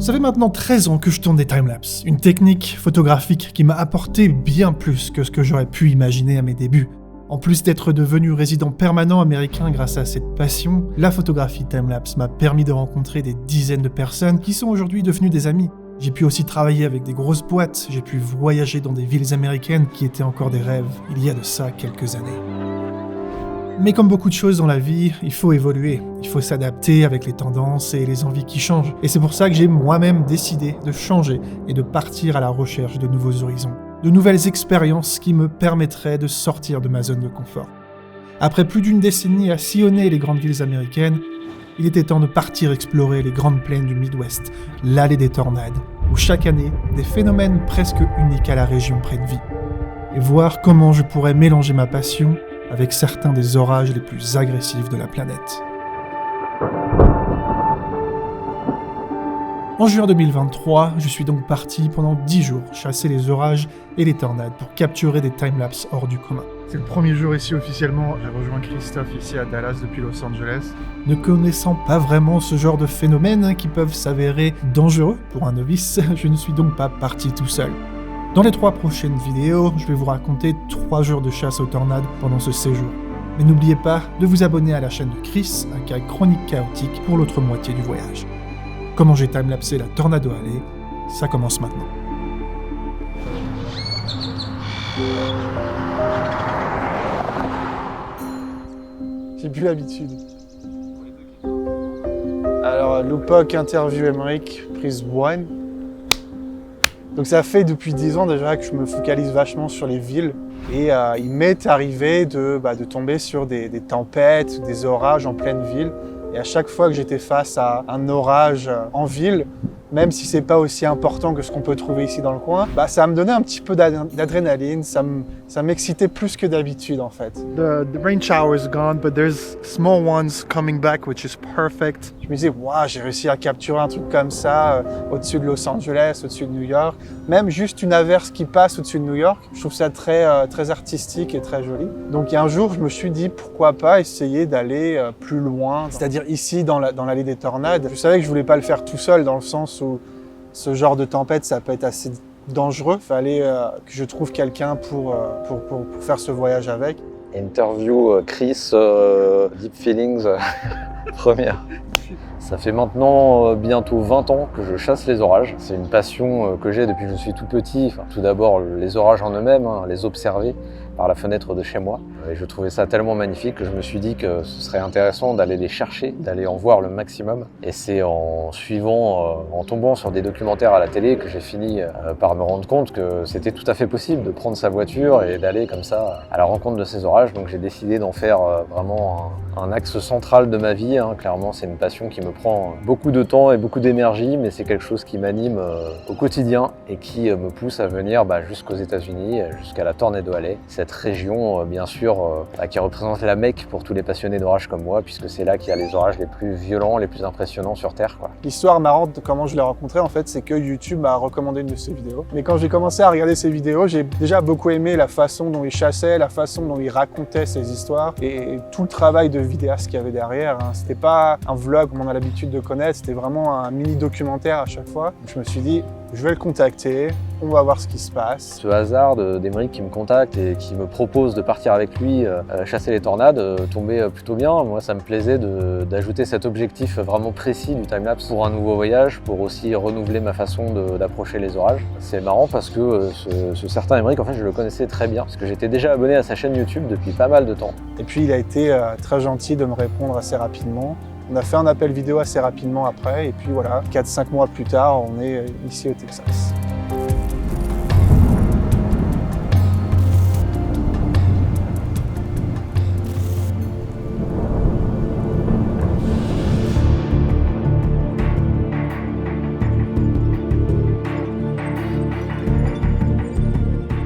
Ça fait maintenant 13 ans que je tourne des timelapses, une technique photographique qui m'a apporté bien plus que ce que j'aurais pu imaginer à mes débuts. En plus d'être devenu résident permanent américain grâce à cette passion, la photographie timelapse m'a permis de rencontrer des dizaines de personnes qui sont aujourd'hui devenues des amis. J'ai pu aussi travailler avec des grosses boîtes, j'ai pu voyager dans des villes américaines qui étaient encore des rêves il y a de ça quelques années. Mais comme beaucoup de choses dans la vie, il faut évoluer, il faut s'adapter avec les tendances et les envies qui changent. Et c'est pour ça que j'ai moi-même décidé de changer et de partir à la recherche de nouveaux horizons, de nouvelles expériences qui me permettraient de sortir de ma zone de confort. Après plus d'une décennie à sillonner les grandes villes américaines, il était temps de partir explorer les grandes plaines du Midwest, l'allée des tornades, où chaque année, des phénomènes presque uniques à la région prennent vie. Et voir comment je pourrais mélanger ma passion avec certains des orages les plus agressifs de la planète. En juin 2023, je suis donc parti pendant 10 jours chasser les orages et les tornades pour capturer des timelapses hors du commun. C'est le premier jour ici officiellement, j'ai rejoint Christophe ici à Dallas depuis Los Angeles. Ne connaissant pas vraiment ce genre de phénomènes qui peuvent s'avérer dangereux pour un novice, je ne suis donc pas parti tout seul. Dans les 3 prochaines vidéos, je vais vous raconter 3 jours de chasse aux tornades pendant ce séjour. Mais n'oubliez pas de vous abonner à la chaîne de Chris, aka Chronique Chaotique, pour l'autre moitié du voyage. Comment j'ai timelapsé la Tornado Alley, ça commence maintenant. J'ai plus l'habitude. Alors, Lupoc interview Emmerich, prise 1. Donc ça fait depuis 10 ans déjà que je me focalise vachement sur les villes. Et il m'est arrivé de tomber sur des tempêtes, des orages en pleine ville. Et à chaque fois que j'étais face à un orage en ville, même si c'est pas aussi important que ce qu'on peut trouver ici dans le coin, ça me donnait un petit peu d'adrénaline, ça m'excitait plus que d'habitude en fait. The rain shower is gone, but there's small ones coming back, which is perfect. Je me disais, waouh, j'ai réussi à capturer un truc comme ça au-dessus de Los Angeles, au-dessus de New York. Même juste une averse qui passe au-dessus de New York, je trouve ça très artistique et très joli. Donc il y a un jour, je me suis dit, pourquoi pas essayer d'aller plus loin, c'est-à-dire ici dans l'allée des tornades. Je savais que je voulais pas le faire tout seul, dans le sens où ce genre de tempête, ça peut être assez dangereux. Il fallait que je trouve quelqu'un pour faire ce voyage avec. Interview Chris, Deep Feelings, première. Ça fait maintenant bientôt 20 ans que je chasse les orages. C'est une passion que j'ai depuis que je suis tout petit. Enfin, tout d'abord, les orages en eux-mêmes, les observer par la fenêtre de chez moi. Et je trouvais ça tellement magnifique que je me suis dit que ce serait intéressant d'aller les chercher, d'aller en voir le maximum. Et c'est en suivant, en tombant sur des documentaires à la télé que j'ai fini par me rendre compte que c'était tout à fait possible de prendre sa voiture et d'aller comme ça à la rencontre de ces orages. Donc j'ai décidé d'en faire vraiment un axe central de ma vie. Clairement, c'est une passion qui me prend beaucoup de temps et beaucoup d'énergie, mais c'est quelque chose qui m'anime au quotidien et qui me pousse à venir jusqu'aux États-Unis, jusqu'à la Tornado Alley. Cette région, bien sûr, qui représente la Mecque pour tous les passionnés d'orages comme moi, puisque c'est là qu'il y a les orages les plus violents, les plus impressionnants sur Terre. L'histoire marrante de comment je l'ai rencontré, en fait, c'est que YouTube m'a recommandé une de ses vidéos. Mais quand j'ai commencé à regarder ses vidéos, j'ai déjà beaucoup aimé la façon dont il chassait, la façon dont il racontait ses histoires et tout le travail de vidéaste qu'il y avait derrière. C'était pas un vlog comme on a l'habitude de connaître, c'était vraiment un mini documentaire à chaque fois. Donc je me suis dit, je vais le contacter, on va voir ce qui se passe. Ce hasard d'Emmerich qui me contacte et qui me propose de partir avec lui chasser les tornades tombait plutôt bien. Moi, ça me plaisait d'ajouter cet objectif vraiment précis du timelapse pour un nouveau voyage, pour aussi renouveler ma façon d'approcher les orages. C'est marrant parce que ce certain Emmerich, en fait, je le connaissais très bien parce que j'étais déjà abonné à sa chaîne YouTube depuis pas mal de temps. Et puis, il a été très gentil de me répondre assez rapidement. On a fait un appel vidéo assez rapidement après et puis voilà, 4-5 mois plus tard, on est ici au Texas.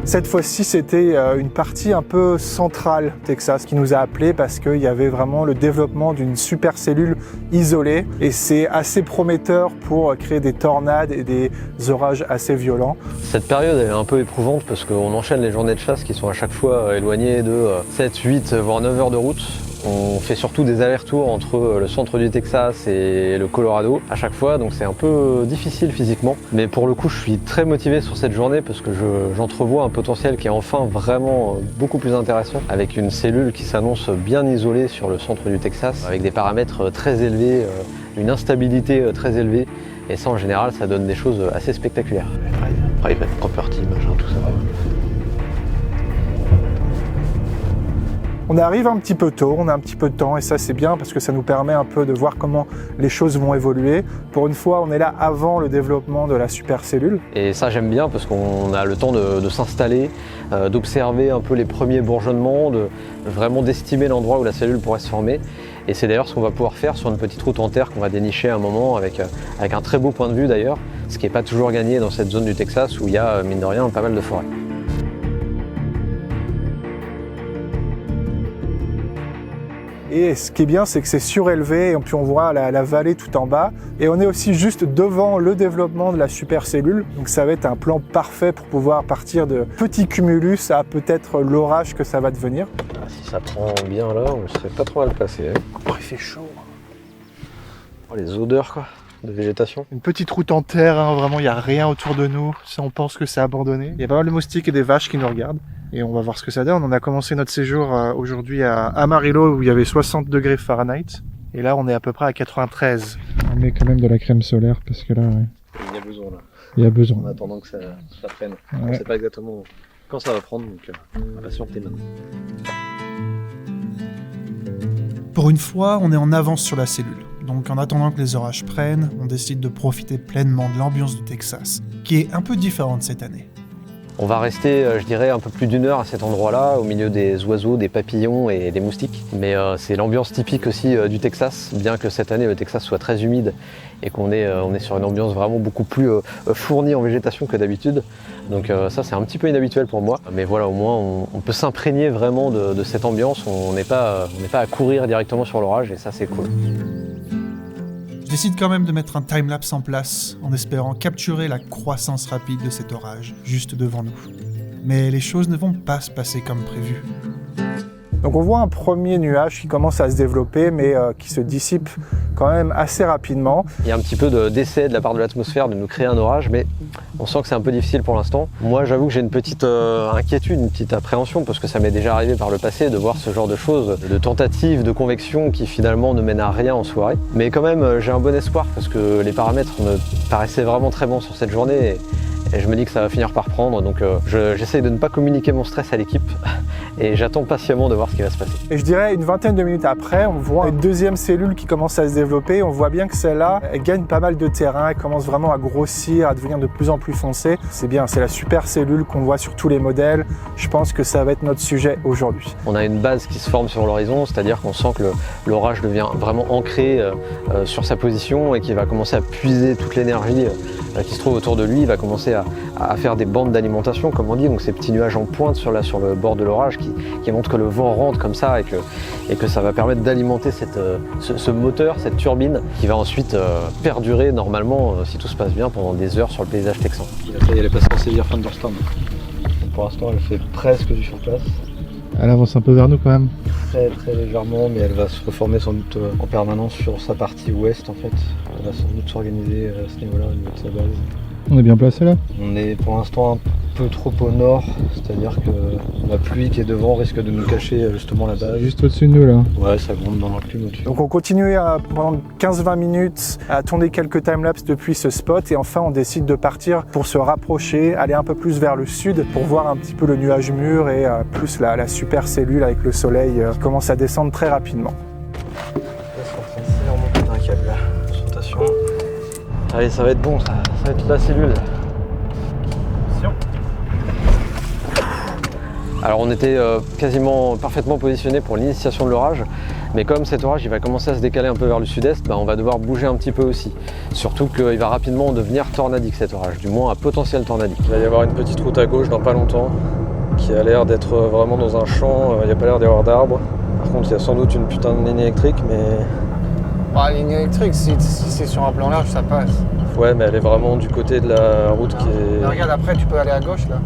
Cette fois-ci, c'était une partie un peu centrale Texas qui nous a appelés parce qu'il y avait vraiment le développement d'une super cellule isolée et c'est assez prometteur pour créer des tornades et des orages assez violents. Cette période elle est un peu éprouvante parce qu'on enchaîne les journées de chasse qui sont à chaque fois éloignées de 7, 8, voire 9 heures de route. On fait surtout des allers-retours entre le centre du Texas et le Colorado à chaque fois, donc c'est un peu difficile physiquement. Mais pour le coup, je suis très motivé sur cette journée parce que j'entrevois un potentiel qui est enfin vraiment beaucoup plus intéressant, avec une cellule qui s'annonce bien isolée sur le centre du Texas, avec des paramètres très élevés, une instabilité très élevée. Et ça, en général, ça donne des choses assez spectaculaires. Private property, machin, tout ça. On arrive un petit peu tôt, on a un petit peu de temps et ça c'est bien parce que ça nous permet un peu de voir comment les choses vont évoluer. Pour une fois, on est là avant le développement de la supercellule. Et ça j'aime bien parce qu'on a le temps de s'installer, d'observer un peu les premiers bourgeonnements, vraiment d'estimer l'endroit où la cellule pourrait se former. Et c'est d'ailleurs ce qu'on va pouvoir faire sur une petite route en terre qu'on va dénicher à un moment avec un très beau point de vue d'ailleurs, ce qui n'est pas toujours gagné dans cette zone du Texas où il y a mine de rien pas mal de forêts. Et ce qui est bien, c'est que c'est surélevé et puis on voit la vallée tout en bas. Et on est aussi juste devant le développement de la supercellule. Donc ça va être un plan parfait pour pouvoir partir de petits cumulus à peut-être l'orage que ça va devenir. Ah, si ça prend bien là, on serait pas trop mal placé. Hein. Oh, il fait chaud. Oh, les odeurs quoi, de végétation. Une petite route en terre, hein, vraiment il n'y a rien autour de nous, ça, on pense que c'est abandonné. Il y a pas mal de moustiques et des vaches qui nous regardent. Et on va voir ce que ça donne. On a commencé notre séjour aujourd'hui à Amarillo où il y avait 60 degrés Fahrenheit. Et là on est à peu près à 93. On met quand même de la crème solaire parce que là, ouais, Il y a besoin là. il y a besoin. En attendant que ça prenne. Ouais. On ne sait pas exactement quand ça va prendre, donc on va patienter maintenant. Pour une fois, on est en avance sur la cellule. Donc en attendant que les orages prennent, on décide de profiter pleinement de l'ambiance du Texas, qui est un peu différente cette année. On va rester, je dirais, un peu plus d'1 heure à cet endroit-là, au milieu des oiseaux, des papillons et des moustiques. Mais c'est l'ambiance typique aussi du Texas, bien que cette année le Texas soit très humide et qu'on est sur une ambiance vraiment beaucoup plus fournie en végétation que d'habitude. Donc ça c'est un petit peu inhabituel pour moi. Mais voilà, au moins on peut s'imprégner vraiment de cette ambiance. On n'est pas à courir directement sur l'orage et ça c'est cool. Je décide quand même de mettre un timelapse en place, en espérant capturer la croissance rapide de cet orage, juste devant nous. Mais les choses ne vont pas se passer comme prévu. Donc on voit un premier nuage qui commence à se développer mais qui se dissipe quand même assez rapidement. Il y a un petit peu d'essai de la part de l'atmosphère de nous créer un orage, mais on sent que c'est un peu difficile pour l'instant. Moi j'avoue que j'ai une petite inquiétude, une petite appréhension, parce que ça m'est déjà arrivé par le passé de voir ce genre de choses, de tentatives de convection qui finalement ne mènent à rien en soirée. Mais quand même j'ai un bon espoir parce que les paramètres me paraissaient vraiment très bons sur cette journée et je me dis que ça va finir par prendre, donc j'essaye de ne pas communiquer mon stress à l'équipe et j'attends patiemment de voir ce qui va se passer. Et je dirais une vingtaine de minutes après, on voit une deuxième cellule qui commence à se développer. On voit bien que celle-là, elle gagne pas mal de terrain, elle commence vraiment à grossir, à devenir de plus en plus foncée. C'est bien, c'est la super cellule qu'on voit sur tous les modèles. Je pense que ça va être notre sujet aujourd'hui. On a une base qui se forme sur l'horizon, c'est-à-dire qu'on sent que l'orage devient vraiment ancré sur sa position et qu'il va commencer à puiser toute l'énergie qui se trouve autour de lui. Il va commencer à faire des bandes d'alimentation, comme on dit, donc ces petits nuages en pointe sur le bord de l'orage qui montrent que le vent rentre comme ça et que ça va permettre d'alimenter ce moteur, cette turbine qui va ensuite perdurer normalement, si tout se passe bien, pendant des heures sur le paysage texan. Elle est passée en sévère thunderstorm. Pour l'instant, elle fait presque du surplace. Elle avance un peu vers nous quand même. Très très légèrement, mais elle va se reformer sans doute en permanence sur sa partie ouest en fait. Elle va sans doute s'organiser à ce niveau-là, au niveau de sa base. On est bien placé là. On est pour l'instant un peu trop au nord, c'est-à-dire que la pluie qui est devant risque de nous cacher justement la base. Juste au-dessus de nous là. Ouais, ça gronde dans l'inclume au-dessus. Donc on continue pendant 15-20 minutes à tourner quelques timelapses depuis ce spot et enfin on décide de partir pour se rapprocher, aller un peu plus vers le sud pour voir un petit peu le nuage mûr et plus la super cellule avec le soleil qui commence à descendre très rapidement. Là, c'est en train de se remonter d'un câble là. Concentration. Allez, ça va être bon, ça va être la cellule. Alors on était quasiment parfaitement positionné pour l'initiation de l'orage, mais comme cet orage il va commencer à se décaler un peu vers le sud-est, on va devoir bouger un petit peu aussi. Surtout qu'il va rapidement devenir tornadique cet orage, du moins à potentiel tornadique. Il va y avoir une petite route à gauche dans pas longtemps, qui a l'air d'être vraiment dans un champ, il n'y a pas l'air d'y avoir d'arbres. Par contre il y a sans doute une putain de ligne électrique, mais... La ligne électrique, si c'est sur un plan large, ça passe. Ouais, mais elle est vraiment du côté de la route qui est... Mais regarde, après tu peux aller à gauche là.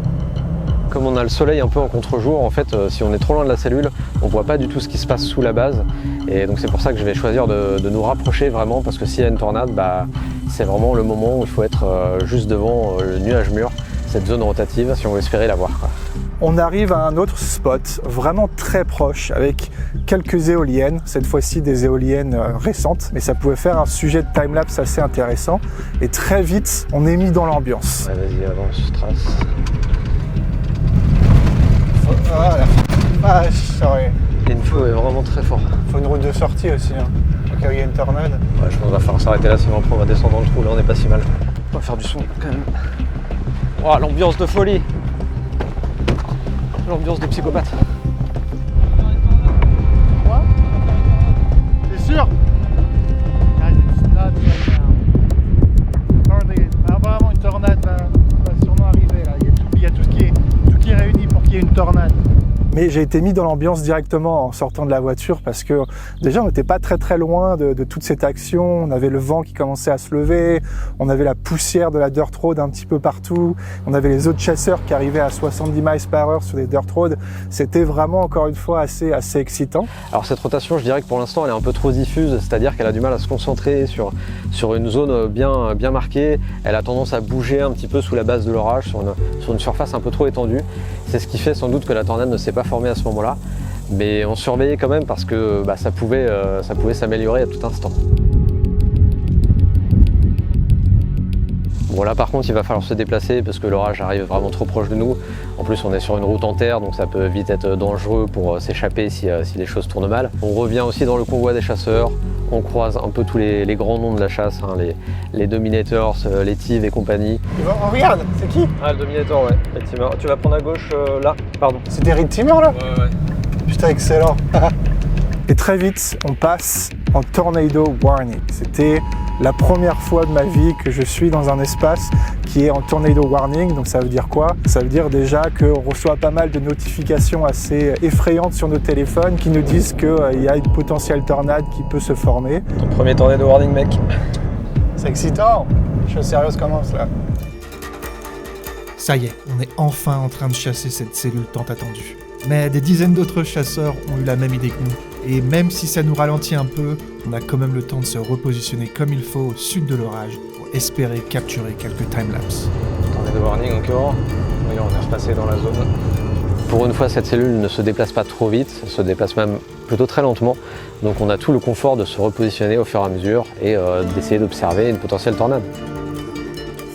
Comme on a le soleil un peu en contre-jour, en fait, si on est trop loin de la cellule, on voit pas du tout ce qui se passe sous la base. Et donc c'est pour ça que je vais choisir de nous rapprocher vraiment, parce que s'il y a une tornade, c'est vraiment le moment où il faut être juste devant le nuage mûr, cette zone rotative, si on veut espérer la voir, quoi. On arrive à un autre spot vraiment très proche avec quelques éoliennes, cette fois-ci des éoliennes récentes, mais ça pouvait faire un sujet de timelapse assez intéressant. Et très vite, on est mis dans l'ambiance. Ouais, vas-y, avance, trace. Voilà. L'info est vraiment très fort. Faut une route de sortie aussi, hein. Au cas où il y a une tornade. Ouais, je pense qu'il va falloir s'arrêter là, sinon après on va descendre dans le trou, là on est pas si mal. On va faire du son quand même. Oh, l'ambiance de folie! L'ambiance de psychopathe. Quoi? T'es sûr? Apparemment une tornade va sûrement arriver là. Il y a tout qui est réuni pour qu'il y ait une tornade. Mais j'ai été mis dans l'ambiance directement en sortant de la voiture parce que déjà on n'était pas très loin de toute cette action. On avait le vent qui commençait à se lever, on avait la poussière de la dirt road un petit peu partout, on avait les autres chasseurs qui arrivaient à 70 miles par heure sur les dirt roads. C'était vraiment encore une fois assez excitant. Alors cette rotation, je dirais que pour l'instant elle est un peu trop diffuse, c'est-à-dire qu'elle a du mal à se concentrer sur une zone bien marquée. Elle a tendance à bouger un petit peu sous la base de l'orage, sur une surface un peu trop étendue. C'est ce qui fait sans doute que la tornade ne s'est pas formée à ce moment-là, mais on surveillait quand même parce que ça pouvait s'améliorer à tout instant. Bon là par contre il va falloir se déplacer parce que l'orage arrive vraiment trop proche de nous. En plus on est sur une route en terre donc ça peut vite être dangereux pour s'échapper si les choses tournent mal. On revient aussi dans le convoi des chasseurs, on croise un peu tous les grands noms de la chasse, hein, les Dominators, les Tive et compagnie. Oh, regarde, c'est qui? Ah le Dominator, ouais, Red Teamer. Tu vas prendre à gauche là, pardon. C'est des Red Teamers là? Ouais. Putain, excellent. Et très vite, on passe en Tornado Warning. C'était la première fois de ma vie que je suis dans un espace qui est en Tornado Warning. Donc ça veut dire quoi? Ça veut dire déjà qu'on reçoit pas mal de notifications assez effrayantes sur nos téléphones qui nous disent qu'il y a une potentielle tornade qui peut se former. Ton premier Tornado Warning, mec. C'est excitant. Les choses sérieuses commencent là. Ça y est, on est enfin en train de chasser cette cellule tant attendue. Mais des dizaines d'autres chasseurs ont eu la même idée que nous. Et même si ça nous ralentit un peu, on a quand même le temps de se repositionner comme il faut au sud de l'orage pour espérer capturer quelques timelapses. Tornado Warning encore. Voyons, on est repassé dans la zone. Pour une fois, cette cellule ne se déplace pas trop vite, elle se déplace même plutôt très lentement. Donc on a tout le confort de se repositionner au fur et à mesure et d'essayer d'observer une potentielle tornade.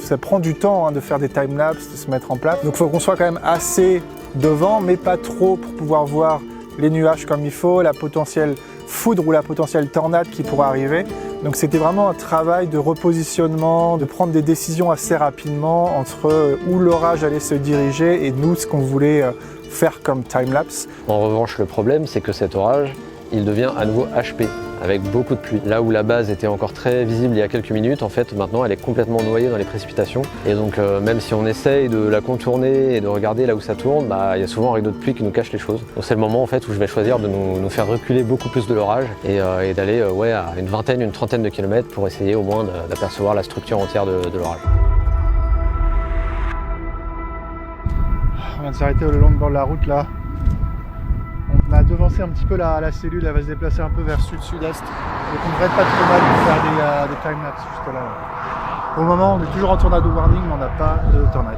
Ça prend du temps de faire des timelapses, de se mettre en place. Donc il faut qu'on soit quand même assez devant, mais pas trop pour pouvoir voir les nuages comme il faut, la potentielle foudre ou la potentielle tornade qui pourrait arriver. Donc c'était vraiment un travail de repositionnement, de prendre des décisions assez rapidement entre où l'orage allait se diriger et nous, ce qu'on voulait faire comme timelapse. En revanche, le problème, c'est que cet orage, il devient à nouveau HP, avec beaucoup de pluie. Là où la base était encore très visible il y a quelques minutes, en fait, maintenant elle est complètement noyée dans les précipitations. Et donc même si on essaye de la contourner et de regarder là où ça tourne, il y a souvent un rideau de pluie qui nous cache les choses. Donc c'est le moment en fait où je vais choisir de nous faire reculer beaucoup plus de l'orage et d'aller à une vingtaine, une trentaine de kilomètres pour essayer au moins d'apercevoir la structure entière de l'orage. On vient de s'arrêter le long de bord de la route là. On a devancé un petit peu la cellule, elle va se déplacer un peu vers sud-sud-est. Donc on devrait être pas trop mal pour faire des timelapses juste là. Pour le moment, on est toujours en Tornado Warning, mais on n'a pas de tornade.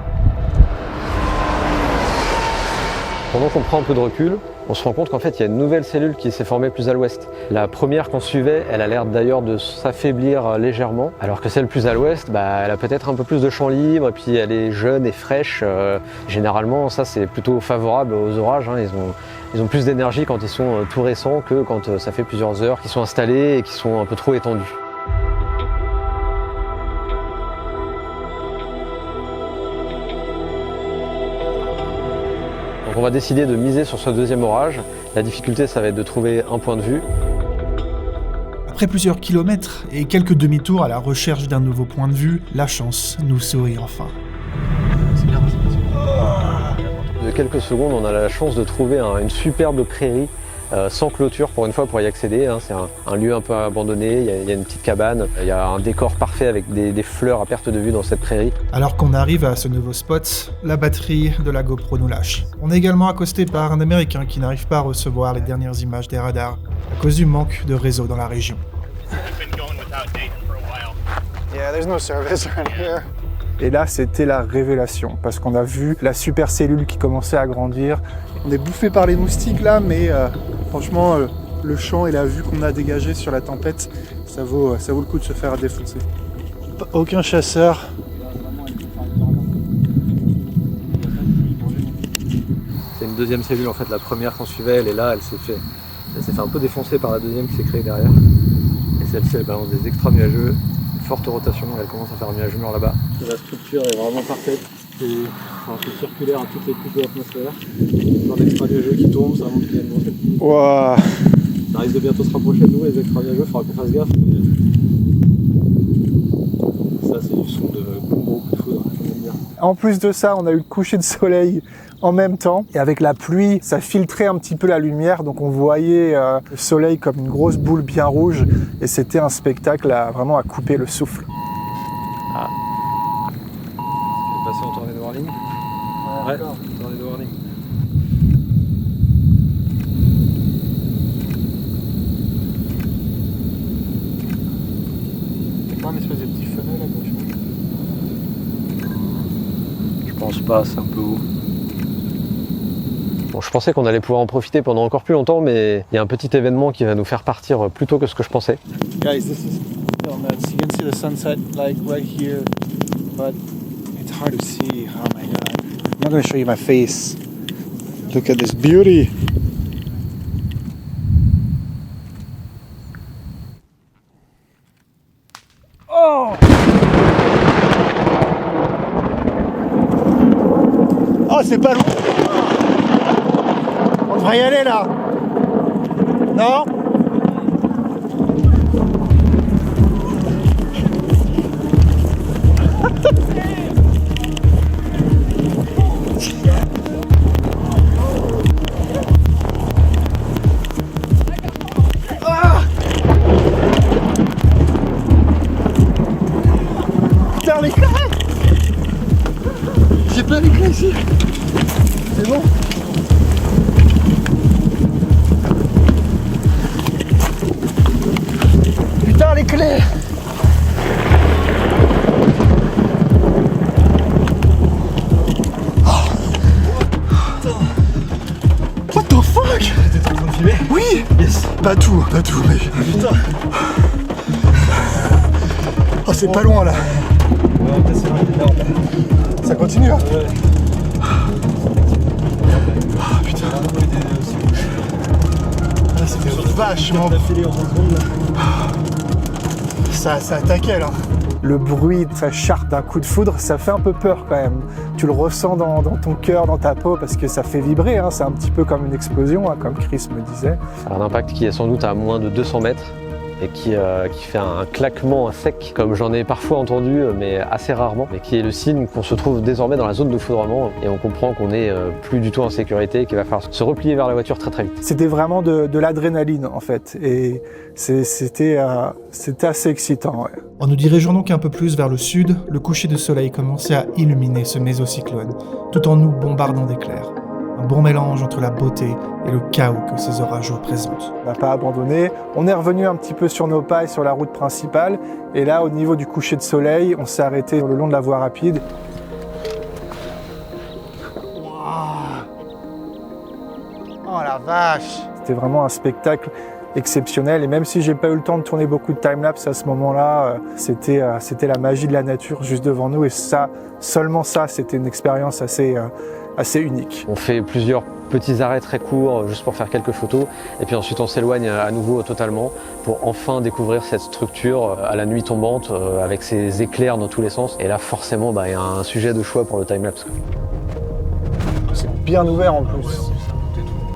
Pendant qu'on prend un peu de recul, on se rend compte qu'en fait il y a une nouvelle cellule qui s'est formée plus à l'ouest. La première qu'on suivait, elle a l'air d'ailleurs de s'affaiblir légèrement, alors que celle plus à l'ouest, elle a peut-être un peu plus de champ libre, et puis elle est jeune et fraîche. Généralement, ça c'est plutôt favorable aux orages, hein. Ils ont plus d'énergie quand ils sont tout récents que quand ça fait plusieurs heures qu'ils sont installés et qu'ils sont un peu trop étendus. Donc on va décider de miser sur ce deuxième orage. La difficulté, ça va être de trouver un point de vue. Après plusieurs kilomètres et quelques demi-tours à la recherche d'un nouveau point de vue, la chance nous sourit enfin. De quelques secondes, on a la chance de trouver une superbe prairie sans clôture pour une fois pour y accéder. Hein. C'est un lieu un peu abandonné, il y a une petite cabane, il y a un décor parfait avec des fleurs à perte de vue dans cette prairie. Alors qu'on arrive à ce nouveau spot, la batterie de la GoPro nous lâche. On est également accosté par un Américain qui n'arrive pas à recevoir les dernières images des radars à cause du manque de réseau dans la région. Yeah, there's no service around here. Et là, c'était la révélation, parce qu'on a vu la supercellule qui commençait à grandir. On est bouffé par les moustiques là, mais franchement, le champ et la vue qu'on a dégagée sur la tempête, ça vaut le coup de se faire défoncer. Aucun chasseur. C'est une deuxième cellule en fait, la première qu'on suivait, elle est là, elle s'est fait un peu défoncer par la deuxième qui s'est créée derrière. Et celle-ci, elle balance des extra nuageux, une forte rotation, elle commence à faire un nuage mûr là-bas. La structure est vraiment parfaite, c'est circulaire à toutes les couches de l'atmosphère. Plein d'extra nuageux qui tombent, ça montre qu'il y a une grosse activité. Wow. Ça risque de bientôt se rapprocher de nous, les extra nuageux, il faudra qu'on fasse gaffe. Ça, c'est du son de gros coup de foudre, j'aime bien. En plus de ça, on a eu le coucher de soleil en même temps. Et avec la pluie, ça filtrait un petit peu la lumière. Donc on voyait le soleil comme une grosse boule bien rouge. Et c'était un spectacle vraiment à couper le souffle. Ah. Je vais passer en tornado warning. Ouais, tornado warning. C'est pas une espèce de petit funnel à gauche? Je pense pas, c'est un peu haut. Bon, je pensais qu'on allait pouvoir en profiter pendant encore plus longtemps, mais il y a un petit événement qui va nous faire partir plus tôt que ce que je pensais. Guys, this is still nuts. You can see the sunset like right here, but it's hard to see. Oh my god. I'm not going to show you my face. Look at this beauty. Oh! Oh, c'est pas loin. On devrait y aller là. Non? Putain, les clés! J'ai pas les clés ici. C'est bon? Putain, les clés! What the fuck? T'es en train de filmer? Oui! Yes. Pas tout, mec. Putain. Oh, c'est pas loin là. Ouais, c'est vrai, énorme. Ça continue hein? Ouais. Ah putain. Là, c'était vachement. Ça attaquait là. Le bruit de sa charte d'un coup de foudre, ça fait un peu peur quand même. Tu le ressens dans ton cœur, dans ta peau, parce que ça fait vibrer. Hein. C'est un petit peu comme une explosion, hein, comme Chris me disait. Un impact qui est sans doute à moins de 200 mètres et qui fait un claquement sec, comme j'en ai parfois entendu, mais assez rarement, mais qui est le signe qu'on se trouve désormais dans la zone de foudrement et on comprend qu'on n'est plus du tout en sécurité et qu'il va falloir se replier vers la voiture très très vite. C'était vraiment de l'adrénaline en fait, et c'était assez excitant. Ouais. En nous dirigeant donc un peu plus vers le sud, le coucher de soleil commençait à illuminer ce mésocyclone, tout en nous bombardant d'éclairs. Un bon mélange entre la beauté et le chaos que ces orages représentent. On n'a pas abandonné, on est revenu un petit peu sur nos pailles, sur la route principale, et là au niveau du coucher de soleil, on s'est arrêté le long de la voie rapide. Oh la vache! C'était vraiment un spectacle exceptionnel, et même si j'ai pas eu le temps de tourner beaucoup de timelapse à ce moment-là, c'était la magie de la nature juste devant nous, et ça, seulement ça, c'était une expérience assez unique. On fait plusieurs petits arrêts très courts juste pour faire quelques photos et puis ensuite on s'éloigne à nouveau totalement pour enfin découvrir cette structure à la nuit tombante avec ses éclairs dans tous les sens, et là forcément il y a un sujet de choix pour le timelapse. C'est bien ouvert en plus.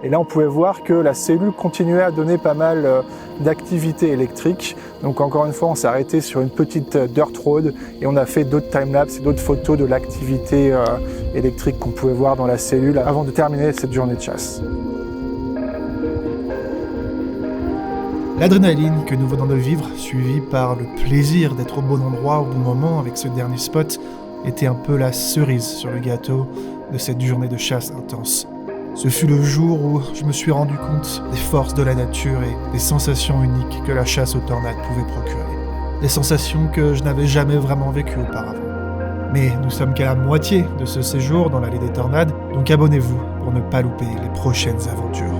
Et là, on pouvait voir que la cellule continuait à donner pas mal d'activité électrique. Donc encore une fois, on s'est arrêté sur une petite dirt road et on a fait d'autres timelapses et d'autres photos de l'activité électrique qu'on pouvait voir dans la cellule avant de terminer cette journée de chasse. L'adrénaline que nous venons de vivre, suivie par le plaisir d'être au bon endroit au bon moment avec ce dernier spot, était un peu la cerise sur le gâteau de cette journée de chasse intense. Ce fut le jour où je me suis rendu compte des forces de la nature et des sensations uniques que la chasse aux tornades pouvait procurer. Des sensations que je n'avais jamais vraiment vécues auparavant. Mais nous sommes qu'à la moitié de ce séjour dans l'allée des tornades, donc abonnez-vous pour ne pas louper les prochaines aventures.